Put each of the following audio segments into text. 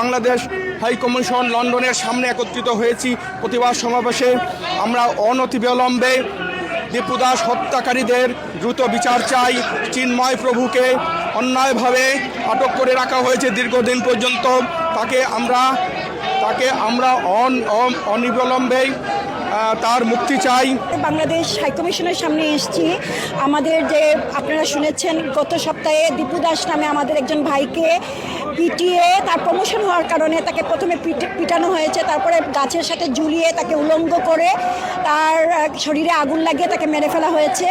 Bangladesh high commission লন্ডনের সামনে একত্রিত হয়েছি প্রতিবাদ সমাবেশে। আমরা অনতিবিলম্বে দীপু দাস হত্যাকারীদের দ্রুত বিচার চাই। চিন্ময় প্রভুকে অন্যায়ভাবে আটক করে রাখা হয়েছে দীর্ঘদিন পর্যন্ত। তাকে আমরা অনিবিলম্বে তার মুক্তি চাই। বাংলাদেশ হাইকমিশনের সামনে এসেছি। আমাদের যে আপনারা শুনেছেন গত সপ্তাহে দীপু দাস নামে আমাদের একজন ভাইকে পিটিয়ে তার প্রমোশন হওয়ার কারণে তাকে প্রথমে পিটানো হয়েছে, তারপরে গাছের সাথে ঝুলিয়ে তাকে উলঙ্গ করে তার শরীরে আগুন লাগিয়ে তাকে মেরে ফেলা হয়েছে।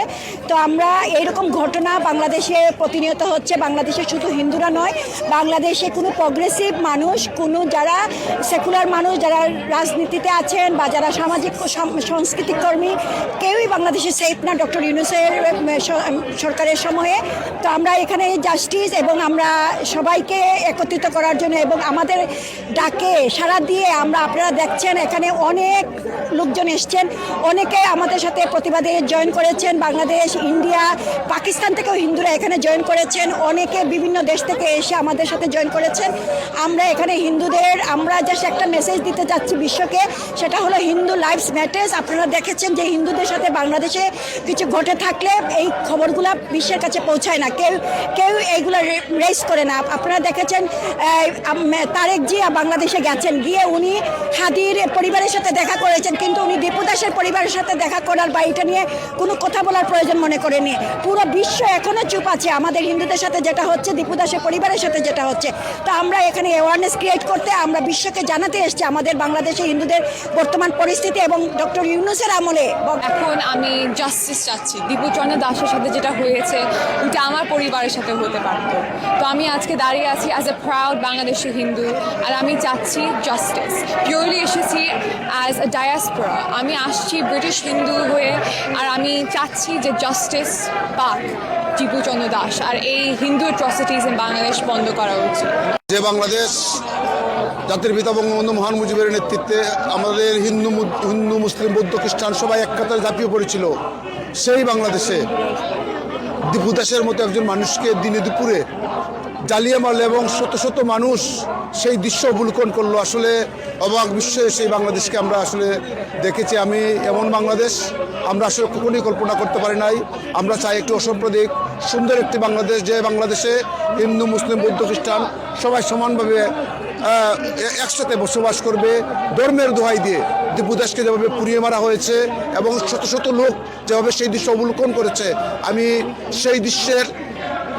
তো আমরা এইরকম ঘটনা বাংলাদেশে প্রতিনিয়ত হচ্ছে। বাংলাদেশে শুধু হিন্দুরা নয়, বাংলাদেশে কোনো প্রগ্রেসিভ মানুষ, কোনো যারা সেকুলার মানুষ, যারা রাজনীতিতে আছেন বা যারা সামাজিক সাংস্কৃতিক কর্মী, কেউই বাংলাদেশে সেফ না ডক্টর ইউনূসের সরকারের সময়ে। তো আমরা এখানে জাস্টিস এবং আমরা সবাইকে একত্রিত করার জন্য এবং আমাদের ডাকে সাড়া দিয়ে আপনারা দেখছেন এখানে অনেক লোকজন এসছেন, অনেকে আমাদের সাথে প্রতিবাদে জয়েন করেছেন। বাংলাদেশ, ইন্ডিয়া, পাকিস্তান থেকেও হিন্দুরা এখানে জয়েন করেছেন, অনেকে বিভিন্ন দেশ থেকে এসে আমাদের সাথে জয়েন করেছেন। আমরা এখানে হিন্দুদের আমরা জাস্ট একটা মেসেজ দিতে চাচ্ছি বিশ্বকে, সেটা হলো হিন্দু লাইফস ম্যাটার্স। আপনারা দেখেছেন যে হিন্দুদের সাথে বাংলাদেশে কিছু ঘটে থাকলে এই খবরগুলা বিশ্বের কাছে পৌঁছায় না, কেউ এইগুলো রেস করে না। আপনারা দেখেছেন তারেক জিয়া বাংলাদেশে গেছেন, গিয়ে উনি হাদির পরিবারের সাথে দেখা করেছেন, কিন্তু উনি দীপু দাসের পরিবারের সাথে দেখা করার বা এটা নিয়ে কোনো কথা বলার প্রয়োজন মনে করেনি। পুরো বিশ্ব এখনও চুপ আছে আমাদের হিন্দুদের সাথে যেটা হচ্ছে, দীপু দাসের পরিবারের সাথে যেটা হচ্ছে। তো আমরা এখানে অ্যাওয়ারনেস ক্রিয়েট করতে আমরা বিশ্বকে জানাতে এসেছি আমাদের বাংলাদেশে হিন্দুদের বর্তমান পরিস্থিতি এবং ডক্টর ইউনূসের আমলে। এখন আমি জাস্টিস চাচ্ছি। দীপু চন্দ্র দাসের সাথে যেটা হয়েছে ওইটা আমার পরিবারের সাথে হতে পারতো। তো আমি আজকে দাঁড়িয়ে আছি as a proud Bangladeshi Hindu, আর আমি চাচ্ছি জাস্টিস। পিওরলি এসেছি অ্যাজ এ ডায়াসপোরা, আমি আসছি ব্রিটিশ হিন্দু হয়ে, আর আমি চাচ্ছি যে জাস্টিস পাক দীপু চন্দ্র দাস, আর এই হিন্দু অ্যাট্রসিটিস ইন বাংলাদেশ বন্ধ করা উচিত। যে বাংলাদেশ জাতির পিতা বঙ্গবন্ধু মহান মুজিবের নেতৃত্বে আমাদের হিন্দু মুসলিম বৌদ্ধ খ্রিস্টান সবাই এক কাতারে ঝাঁপিয়ে পড়েছিল, সেই বাংলাদেশে দীপু দাসের মতো একজন মানুষকে দিনে দুপুরে জ্বালিয়ে মারল এবং শত শত মানুষ সেই দৃশ্য অবলোকন করলো। আসলে অবাক বিশ্বে সেই বাংলাদেশকে আমরা আসলে দেখেছি। আমি এমন বাংলাদেশ আমরা আসলে কখনোই কল্পনা করতে পারি নাই। আমরা চাই একটি অসাম্প্রদায়িক সুন্দর একটি বাংলাদেশ, যে বাংলাদেশে হিন্দু মুসলিম বৌদ্ধ খ্রিস্টান সবাই সমানভাবে একসাথে বসবাস করবে। ধর্মের দোহাই দিয়ে দীপু দাসকে যেভাবে পুড়িয়ে মারা হয়েছে এবং শত শত লোক যেভাবে সেই দৃশ্য অবলোকন করেছে, আমি সেই দৃশ্যের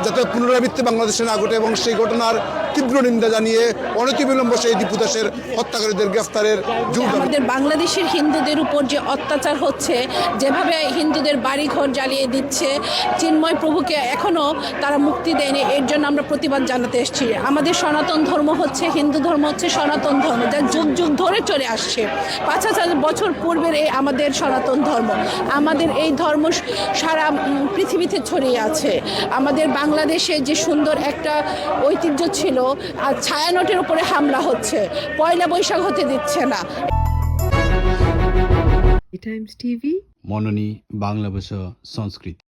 যাতে পুনরাবৃত্তি বাংলাদেশে না ঘটে এবং সেই ঘটনার তীব্র নিন্দা জানিয়ে অনতিবিলম্ব সেই দীপু দাসের হত্যাকারীদের গ্রেফতারের জোর দাবি। আমাদের বাংলাদেশের হিন্দুদের উপর যে অত্যাচার হচ্ছে, যেভাবে হিন্দুদের বাড়িঘর জ্বালিয়ে দিচ্ছে, চিন্ময় প্রভুকে এখনও তারা মুক্তি দেয়নি, এর জন্য আমরা প্রতিবাদ জানাতে এসেছি। আমাদের সনাতন ধর্ম হচ্ছে, হিন্দু ধর্ম হচ্ছে সনাতন ধর্ম, যা যুগ যুগ ধরে চলে আসছে। ৫,০০০ বছর পূর্বের এই আমাদের সনাতন ধর্ম, আমাদের এই ধর্ম সারা পৃথিবীতে ছড়িয়ে আছে। আমাদের বাংলাদেশে যে সুন্দর একটা ঐতিহ্য ছিল, আর ছায়ানটের উপরে হামলা হচ্ছে, পয়লা বৈশাখ হতে দিচ্ছে না। টাইমস টিভি মননী বাংলা ভাষা সংস্কৃতি।